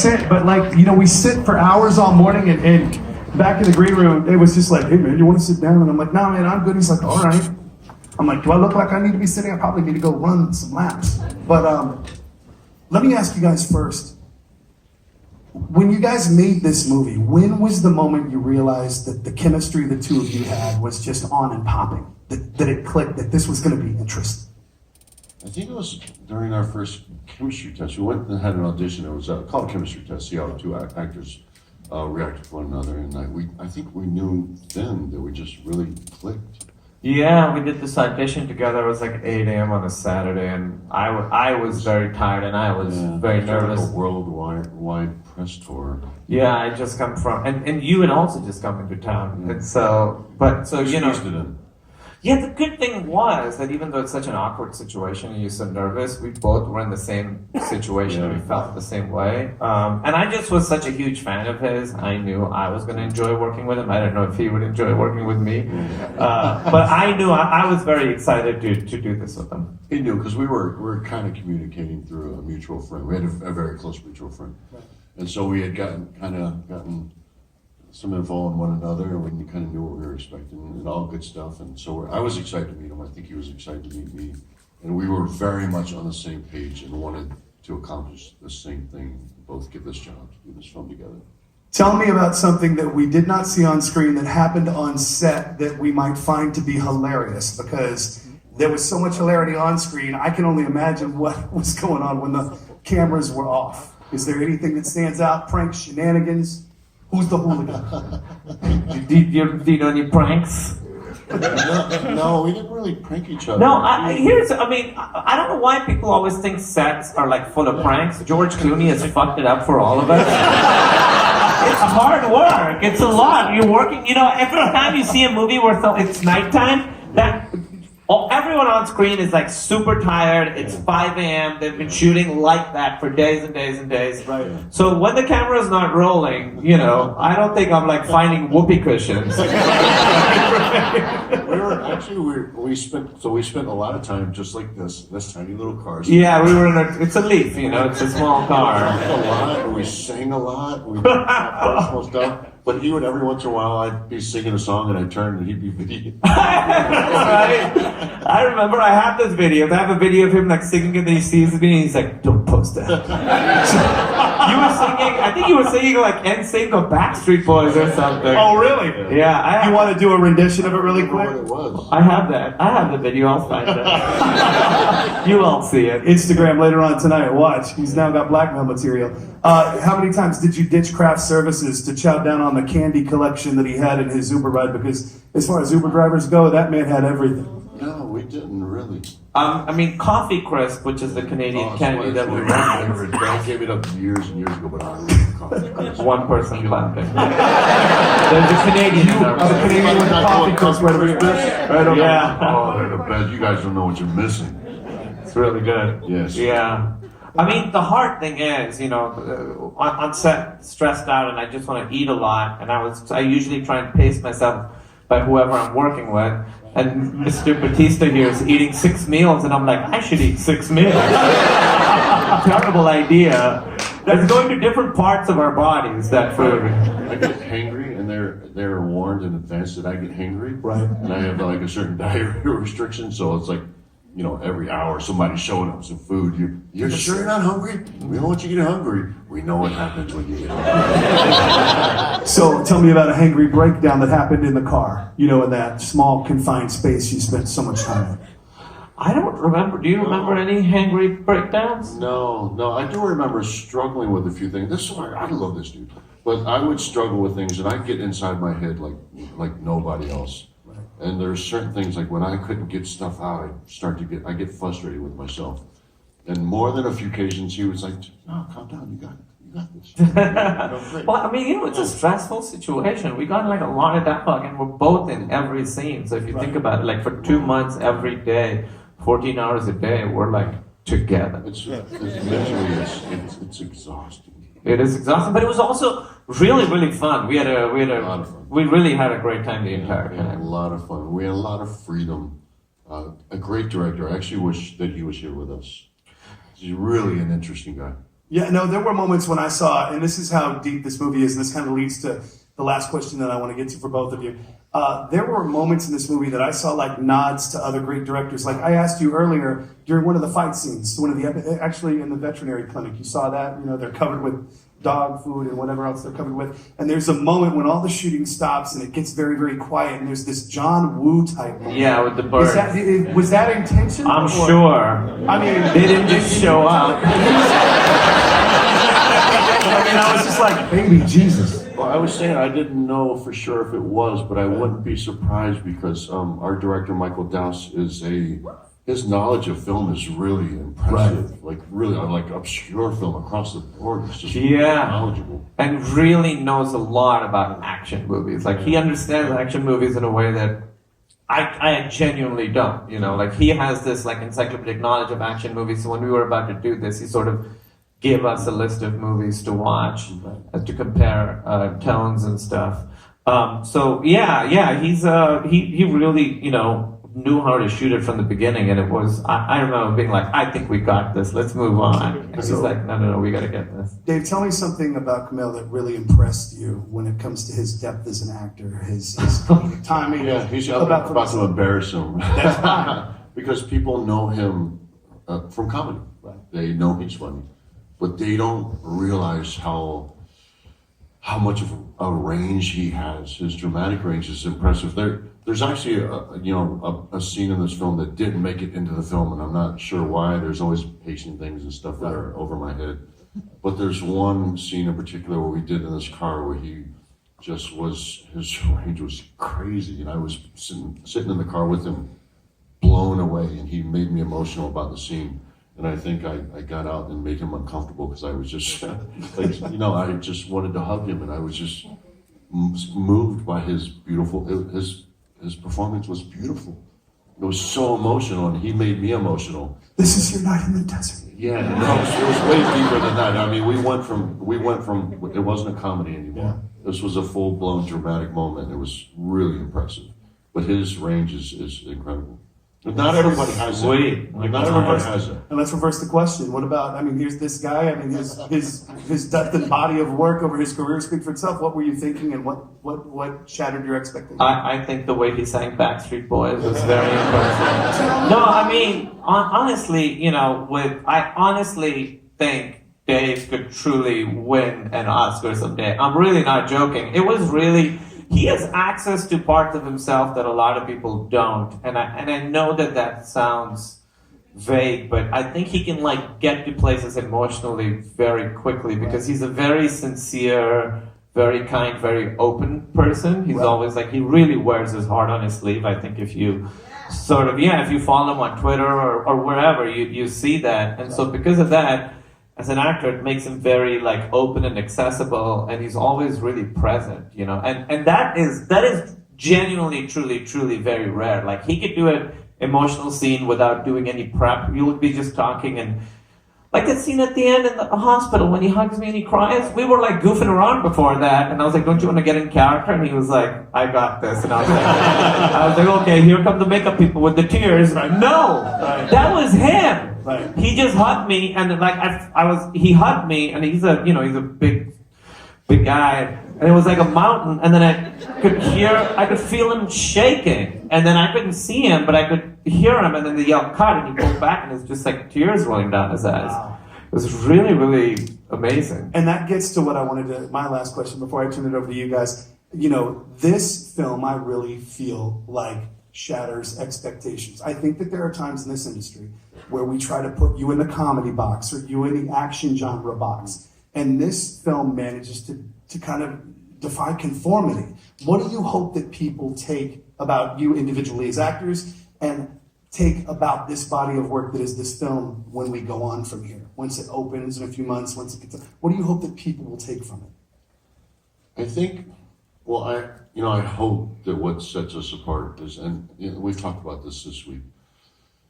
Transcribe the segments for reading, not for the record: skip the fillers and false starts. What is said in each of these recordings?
sit, but like, you know, we sit for hours all morning and back in the green room, it was just like, hey man, you want to sit down? And I'm like, no man, I'm good. He's like, all right. I'm like, do I look like I need to be sitting? I probably need to go run some laps. But let me ask you guys first. When you guys made this movie, when was the moment you realized that the chemistry the two of you had was just on and popping? That it clicked, that this was going to be interesting? I think it was during our first chemistry test. We went and had an audition. It was called a chemistry test, see how the two actors reacted to one another. And I think we knew then that we just really clicked. Yeah, we did this audition together. It was like 8 a.m. on a Saturday, and I was very tired, and I was very nervous. Like a worldwide press tour. Yeah, I just come from, and you had also just come into town, and so you know. Yeah, the good thing was that even though it's such an awkward situation and you're so nervous, we both were in the same situation and we felt the same way. And I just was such a huge fan of his. I knew I was going to enjoy working with him. I don't know if he would enjoy working with me. But I knew I was very excited to do this with him. He knew, because we were kind of communicating through a mutual friend. We had a very close mutual friend. And so we had gotten some info on one another, and we kind of knew what we were expecting, and all good stuff. And so I was excited to meet him. I think he was excited to meet me, and we were very much on the same page and wanted to accomplish the same thing. Both get this job, to do this film together. Tell me about something that we did not see on screen that happened on set that we might find to be hilarious, because there was so much hilarity on screen. I can only imagine what was going on when the cameras were off. Is there anything that stands out? Pranks, shenanigans? Who's the hooligan? Do you know any pranks? No, we didn't really prank each other. No, I don't know why people always think sets are like full of pranks. George Clooney has fucked it up for all of us. It's hard work. It's a lot. You're working, you know, every time you see a movie where it's nighttime, everyone on screen is like super tired. It's 5 a.m. They've been shooting like that for days and days and days. Right. So when the camera's not rolling, you know, I don't think I'm like finding whoopee cushions. we spent a lot of time just like this tiny little car. Yeah, we were in it's a Leaf, you know, it's a small car. We sang a lot. We did personal stuff. But he would, every once in a while, I'd be singing a song and I'd turn and he'd be videoing. Right? I remember I have this video. I have a video of him like singing and then he sees me and he's like, don't post that. You were singing, I think you were singing like NSYNC or Backstreet Boys or something. Oh, really? Yeah. You want to do a rendition of it really quick? It was. I have that. I have the video. I'll find it. You won't see it. Instagram later on tonight. Watch. He's now got blackmail material. How many times did you ditch craft services to chow down on the candy collection that he had in his Uber ride? Because as far as Uber drivers go, that man had everything. No, we didn't really. Coffee Crisp, which is the Canadian candy that we run. I gave it up years and years ago, but I love Coffee Crisp. One person clapping. There's a Canadian. The Canadian with the coffee crisp right over here. Right over Yeah. Oh, they're the best. You guys don't know what you're missing. It's really good. Yes. Yeah. I mean, the hard thing is, you know, on set, stressed out, and I just want to eat a lot, and I usually try and pace myself by whoever I'm working with, and Mr. Batista here is eating 6 meals, and I'm like, I should eat 6 meals. Terrible idea. It's going to different parts of our bodies, that food. I get hangry, and they're warned in advance that I get hangry. Right. And I have like a certain dietary restriction, so it's like, you know, every hour somebody's showing up some food. You're sure you're not hungry? We don't want you to get hungry. We know what happens when you get hungry. So tell me about a hangry breakdown that happened in the car. You know, in that small confined space you spent so much time in. I don't remember. Do you remember any hangry breakdowns? No. I do remember struggling with a few things. This is why I love this dude. But I would struggle with things, and I'd get inside my head like nobody else. And there's certain things, like when I couldn't get stuff out, I get frustrated with myself. And more than a few occasions, he was like, no, calm down, you got this. Well, I mean, you know, it's a stressful situation. We got like a lot of dialogue, and we're both in every scene. So if you think about it, like for 2 months every day, 14 hours a day, we're like together. It's mentally, it's exhausting. It is exhausting, but it was also really, really fun. We really had a great time the entire time. We had a lot of fun. We had a lot of freedom. A great director. I actually wish that he was here with us. He's really an interesting guy. Yeah, no, there were moments when I saw, and this is how deep this movie is, and this kind of leads to the last question that I want to get to for both of you. There were moments in this movie that I saw like nods to other great directors. Like I asked you earlier during one of the fight scenes, actually in the veterinary clinic, you saw that, they're covered with dog food and whatever else they're covered with. And there's a moment when all the shooting stops and it gets very, very quiet, and there's this John Woo type moment. Yeah, with the birds. Was that intentional? I'm sure. I mean, they didn't just show up. I was just like, baby Jesus. Well, I was saying I didn't know for sure if it was, but I wouldn't be surprised because our director Michael Dowse his knowledge of film is really impressive. Right. Like really, like obscure film across the board. It's just knowledgeable. And really knows a lot about action movies. Like he understands action movies in a way that I genuinely don't. Like he has this like encyclopedic knowledge of action movies. So when we were about to do this, he sort of gave us a list of movies to watch to compare tones and stuff. So he's he really knew how to shoot it from the beginning, and it was I remember being like, I think we got this. Let's move on. And he's like, no, we got to get this. Dave, tell me something about Kumail that really impressed you when it comes to his depth as an actor, his timing. Yeah, he's about to embarrass him. That's fine. Because people know him from comedy. Right. They know he's funny. But they don't realize how much of a range he has. His dramatic range is impressive. There's actually a scene in this film that didn't make it into the film, and I'm not sure why. There's always pacing things and stuff that are over my head. But there's one scene in particular where we did in this car where his range was crazy, and I was sitting in the car with him, blown away, and he made me emotional about the scene. And I think I got out and made him uncomfortable because I was just, I just wanted to hug him, and I was just moved by his beautiful, his performance was beautiful. It was so emotional, and he made me emotional. This is your night in the desert. Yeah, no, it was way deeper than that. I mean, we went from, it wasn't a comedy anymore. Yeah. This was a full-blown dramatic moment. It was really impressive. But his range is incredible. But not everybody has it. Not everybody has it. And let's reverse the question. What about, here's this guy, his depth and body of work over his career speak for itself. What were you thinking, and what shattered your expectations? I think the way he sang Backstreet Boys was very impressive. No, honestly, I honestly think Dave could truly win an Oscar someday. I'm really not joking. It was really... He has access to parts of himself that a lot of people don't, and I know that sounds vague, but I think he can get to places emotionally very quickly because he's a very sincere, very kind, very open person. He's always he really wears his heart on his sleeve. I think if you if you follow him on Twitter or wherever, you see that, and so because of that. As an actor, it makes him very open and accessible, and he's always really present, and that is genuinely, truly, truly very rare. He could do an emotional scene without doing any prep. You would be just talking, and that scene at the end in the hospital when he hugs me and he cries. We were goofing around before that, and I was like, "Don't you want to get in character?" And he was like, "I got this," and I was like, "Okay, here come the makeup people with the tears." No, that was him. Right. He just hugged me, and he hugged me, and he's a big guy, and it was like a mountain, and then I could feel him shaking, and then I couldn't see him, but I could hear him, and then the yell cut, and he pulled back, and it's just tears rolling down his eyes. Wow. It was really, really amazing. And that gets to what I wanted to, my last question before I turn it over to you guys. This film, I really feel shatters expectations. I think that there are times in this industry where we try to put you in the comedy box or you in the action genre box. And this film manages to kind of defy conformity. What do you hope that people take about you individually as actors and take about this body of work that is this film when we go on from here? Once it opens in a few months, once it gets up, what do you hope that people will take from it? I think, I hope that what sets us apart is, and we've talked about this week,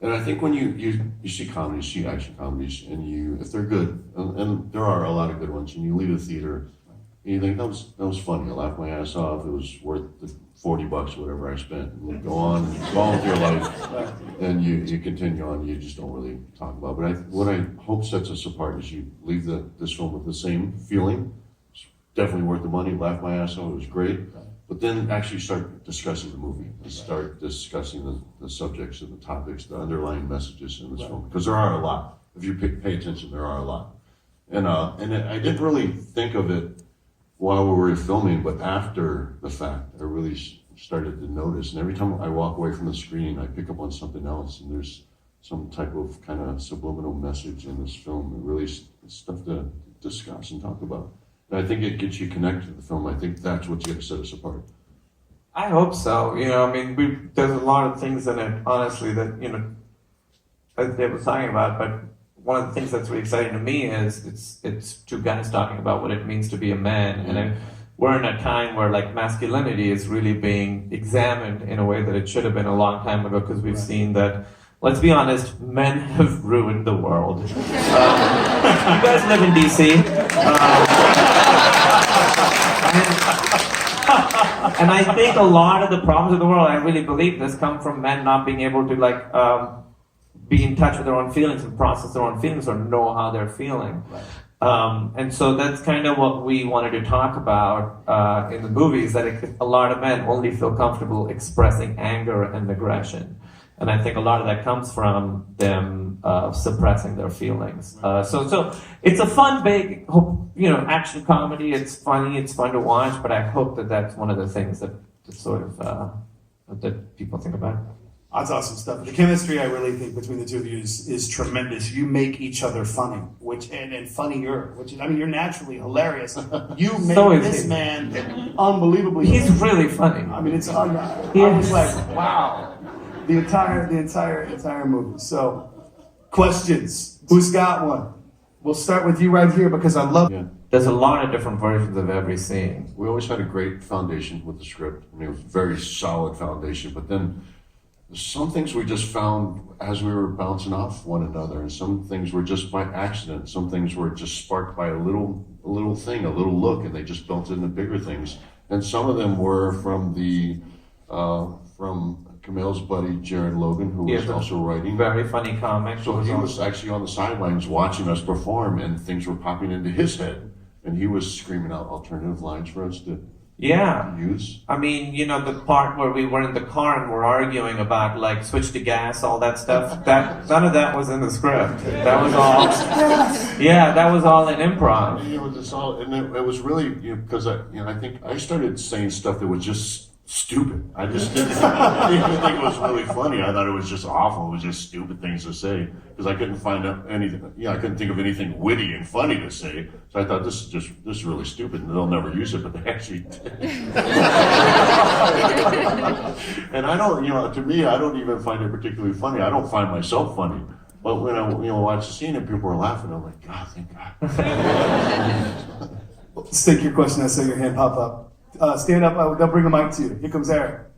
and I think when you see comedies, see action comedies, and if they're good, and there are a lot of good ones, and you leave a theater, you think that was funny. I laughed my ass off. It was worth the $40, whatever I spent. And you go on with your life, and you continue on. You just don't really talk about. But what I hope sets us apart is you leave this film with the same feeling. It's definitely worth the money. Laughed my ass off. It was great. But then actually start discussing the movie. Start discussing the subjects and the topics, the underlying messages in this film, because there are a lot. If you pay attention, there are a lot. And I didn't really think of it while we were filming, but after the fact, I really started to notice. And every time I walk away from the screen, I pick up on something else, and there's some type of kind of subliminal message in this film. It really is stuff to discuss and talk about. And I think it gets you connected to the film. I think that's what's going to set us apart. I hope so. I mean, there's a lot of things in it, honestly, that, as Dave was talking about, but one of the things that's really exciting to me is it's two guys talking about what it means to be a man. And we're in a time where like masculinity is really being examined in a way that it should have been a long time ago, because we've seen that, let's be honest, men have ruined the world. You guys live in DC. And I think a lot of the problems of the world, I really believe this, come from men not being able to be in touch with their own feelings and process their own feelings or know how they're feeling. And so that's kind of what we wanted to talk about in the movie, is that a lot of men only feel comfortable expressing anger and aggression. And I think a lot of that comes from them suppressing their feelings. So it's a fun, big, action comedy. It's funny, it's fun to watch, but I hope that that's one of the things that sort of that people think about. That's awesome stuff. The chemistry, I really think, between the two of you is tremendous. You make each other funny, and funnier. You're naturally hilarious. You make this man unbelievably. He's really funny. I mean, I was like, wow. The entire movie. So, questions. Who's got one? We'll start with you right here, because I love. Yeah. There's a lot of different versions of every scene. We always had a great foundation with the script. I mean, it was a very solid foundation. But then some things we just found as we were bouncing off one another, and some things were just by accident. Some things were just sparked by a little thing, a little look, and they just built into bigger things. And some of them were from from Kumail's buddy Jared Logan, who was also writing. Very funny comic. So he was actually on the sidelines watching us perform, and things were popping into his head, and he was screaming out alternative lines for us to use. I mean, the part where we were in the car and we're arguing about like switch to gas, all that stuff. None of that was in the script. That was all. That was all in improv. It was just all, and it was really because I think I started saying stuff that was just stupid. I just didn't even think it was really funny. I thought it was just awful. It was just stupid things to say, because I couldn't find anything. I couldn't think of anything witty and funny to say. So I thought this is really stupid, and they'll never use it. But they actually did. And I don't, to me, I don't even find it particularly funny. I don't find myself funny. But when I watch the scene and people are laughing, I'm like, God, thank God. Stick your question. I saw your hand pop up. Stand up. They'll bring a mic to you. Here comes Eric.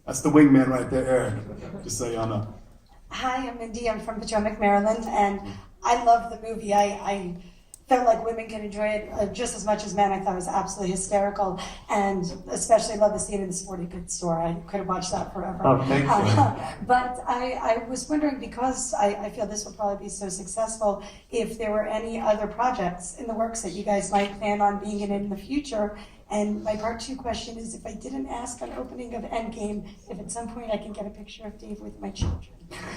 That's the wingman right there, Eric. Just so y'all know. Hi, I'm Mindy. I'm from Potomac, Maryland, and I love the movie. I felt like women can enjoy it just as much as men. I thought it was absolutely hysterical, and especially love the scene in the sporting goods store. I could have watched that forever. Oh, thank you. But I was wondering, because I feel this will probably be so successful, if there were any other projects in the works that you guys might plan on being in the future. And my part 2 question is, if I didn't ask on opening of Endgame, if at some point I can get a picture of Dave with my children.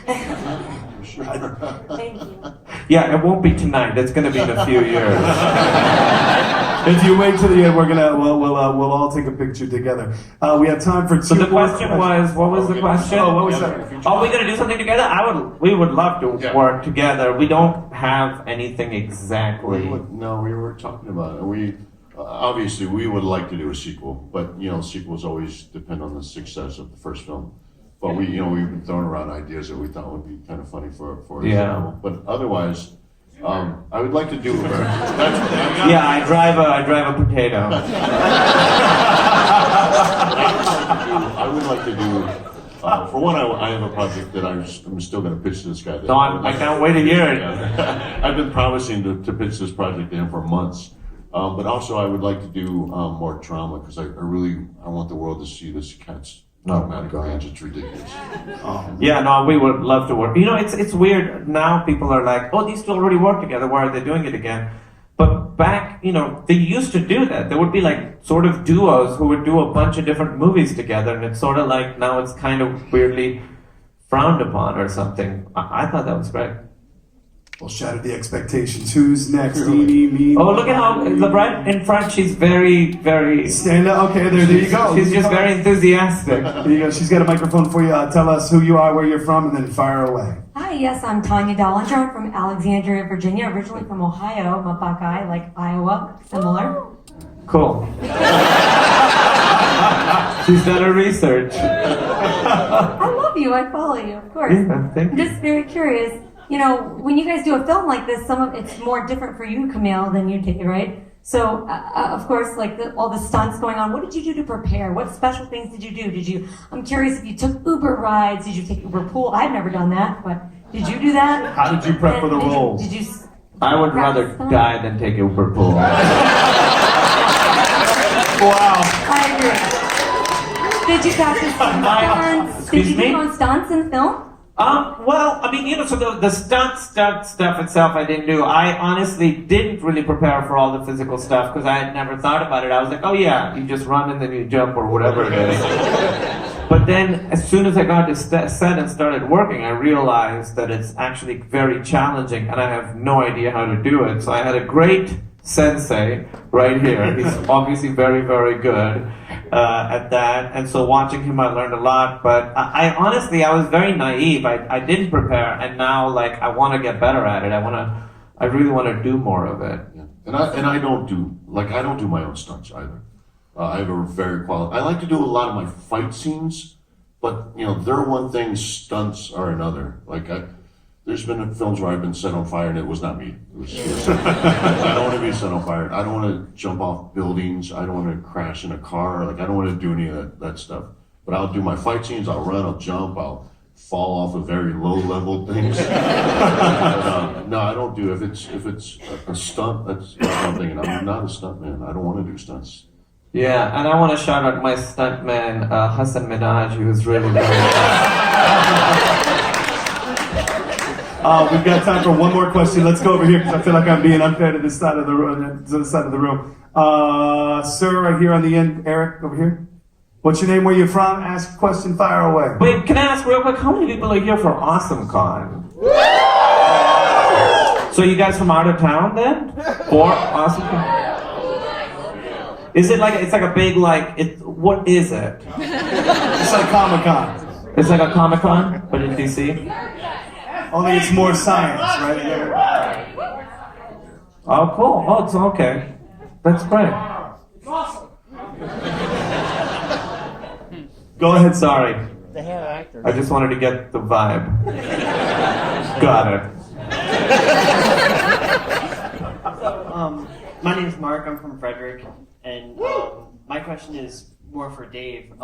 Thank you. Yeah, it won't be tonight. It's going to be in a few years. If you wait till the end, we'll all take a picture together. We have time for 2 So the more question was, what was the question? Oh, what was that? Are we going to do something together? We would love to work together. We don't have anything exactly. No, we were talking about it. Obviously, we would like to do a sequel, but sequels always depend on the success of the first film. But we've been throwing around ideas that we thought would be kind of funny for a sequel. But otherwise, I would like to do. I drive a potato. I would like to do. For one, I have a project that I'm still going to pitch to this guy. I can't wait to hear it. I've been promising to pitch this project to him for months. But also, I would like to do more drama because I want the world to see this cat's dramatic range. It's ridiculous. Yeah, no, we would love to work. You know, it's weird. Now people are like, oh, these two already work together. Why are they doing it again? But back, you know, they used to do that. There would be like sort of duos who would do a bunch of different movies together, and it's sort of like now it's kind of weirdly frowned upon or something. I thought that was great. Well, shatter the expectations. Who's next? Edie, me. Oh, look at how right in front. She's very, very. Stand up. Okay, there you go. She's just very enthusiastic. There you go. She's got a microphone for you. Tell us who you are, where you're from, and then fire away. Hi, yes, I'm Tanya Dollinger. I'm from Alexandria, Virginia, originally from Ohio. I'm a Buckeye, like Iowa, similar. Cool. She's done her research. I love you. I follow you, of course. Yeah, thank I'm you. just very curious. You know, when you guys do a film like this, some of it's more different for you, Kumail, than you did, right? So, of course, like all the stunts going on, what did you do to prepare? What special things did you do? I'm curious if you took Uber rides, did you take Uber pool? I've never done that, but did you do that? How did you prep for the And roles? Did you I would rather practice die than take Uber pool. Wow. I agree. Did you practice stunts? Did Excuse you me? do on stunts in film? Well, I mean, you know, so the stunt stuff itself I didn't do. I honestly didn't really prepare for all the physical stuff because I had never thought about it. I was like, oh yeah, you just run and then you jump or whatever it is. But then as soon as I got to set and started working, I realized that it's actually very challenging and I have no idea how to do it. So I had a great sensei right here. He's obviously very, very good at that. And so watching him, I learned a lot. But I honestly, I was very naive. I didn't prepare, and now like I want to get better at it. I really want to do more of it. Yeah. And I don't do my own stunts either. I have a very quality. I like to do a lot of my fight scenes, but you know, they're one thing, stunts are another. Like there's been films where I've been set on fire and it was not me. It was I don't want to be set on fire. I don't want to jump off buildings. I don't want to crash in a car. Like I don't want to do any of that stuff. But I'll do my fight scenes. I'll run. I'll jump. I'll fall off of very low level things. No, I don't do. If it's a stunt, that's one thing. And I'm not a stunt man. I don't want to do stunts. Yeah, and I want to shout out my stuntman, Hassan Minaj, who was really, really We've got time for one more question. Let's go over here because I feel like I'm being unfair to this side of the room. To the side of the room. Sir, right here on the end. Eric, over here. What's your name? Where you from? Ask a question. Fire away. Wait, can I ask real quick, how many people are here for AwesomeCon? So you guys from out of town then? For AwesomeCon? Is it like, it's like a big what is it? It's like Comic-Con. It's like a Comic-Con, but in DC? Only it's more science, right? Oh, cool. Oh, it's okay. That's great. Go ahead, sorry. They have actors. I just wanted to get the vibe. Got it. My name is Mark. I'm from Frederick, and my question is more for Dave.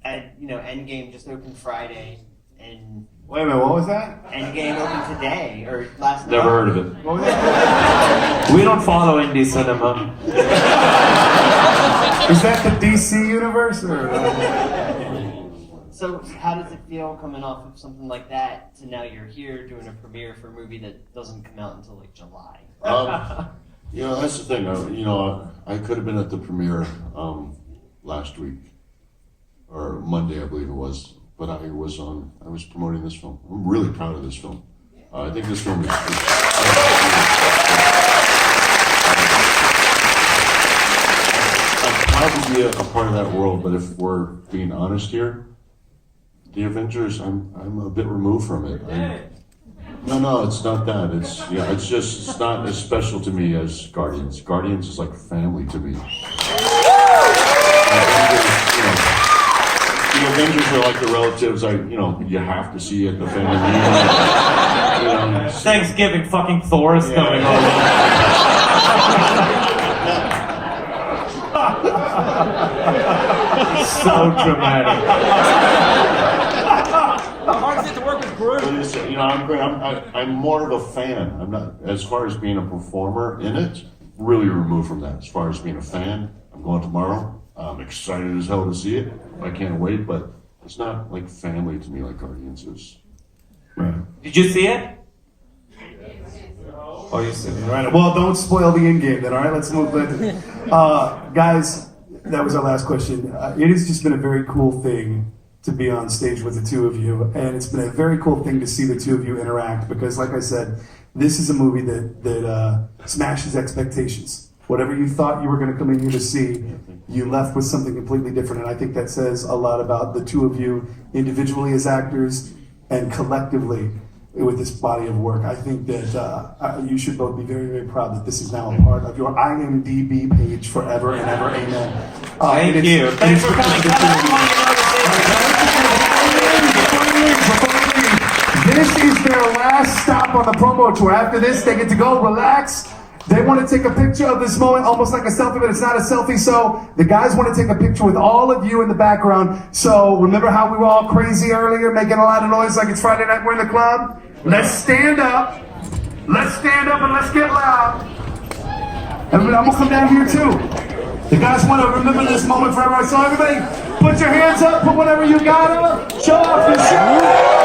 Endgame just opened Friday, and Wait a minute, what was that? Endgame opened today or last night. Never heard of it. What was that? We don't follow indie cinema. Is that the DC universe or? So how does it feel coming off of something like that to now you're here doing a premiere for a movie that doesn't come out until like July? That's the thing. I could have been at the premiere last week or Monday, I believe it was. But I was promoting this film. I'm really proud of this film. I think this film is I'm proud to be a part of that world, but if we're being honest here, the Avengers, I'm a bit removed from it. No, it's not that. It's not as special to me as Guardians. Guardians is like family to me. The Avengers are like the relatives you have to see at the family reunion. Thanksgiving, fucking Thor is coming on. So dramatic. How hard is it to work with Groot? I'm great. I'm more of a fan. I'm not, as far as being a performer in it, really removed from that. As far as being a fan, I'm going tomorrow. I'm excited as hell to see it. I can't wait, but it's not like family to me like Guardians is. Right. Did you see it? Oh, you see it. All right. Well, don't spoil the end game then. All right, let's move. Guys, that was our last question. It has just been a very cool thing to be on stage with the two of you, and it's been a very cool thing to see the two of you interact because, like I said, this is a movie that smashes expectations. Whatever you thought you were going to come in here to see, you left with something completely different, and I think that says a lot about the two of you individually as actors and collectively with this body of work. I think that you should both be very, very proud that this is now a part of your IMDb page forever and ever. Amen. Thank you. Thanks for coming. This is their last stop on the promo tour. After this, they get to go relax. They want to take a picture of this moment, almost like a selfie, but it's not a selfie. So the guys want to take a picture with all of you in the background. So remember how we were all crazy earlier, making a lot of noise like it's Friday night, we're in the club? Let's stand up. Let's stand up and let's get loud. Everybody, I'm going to come down here too. The guys want to remember this moment forever. So everybody, put your hands up, put whatever you got up, show off your shirt.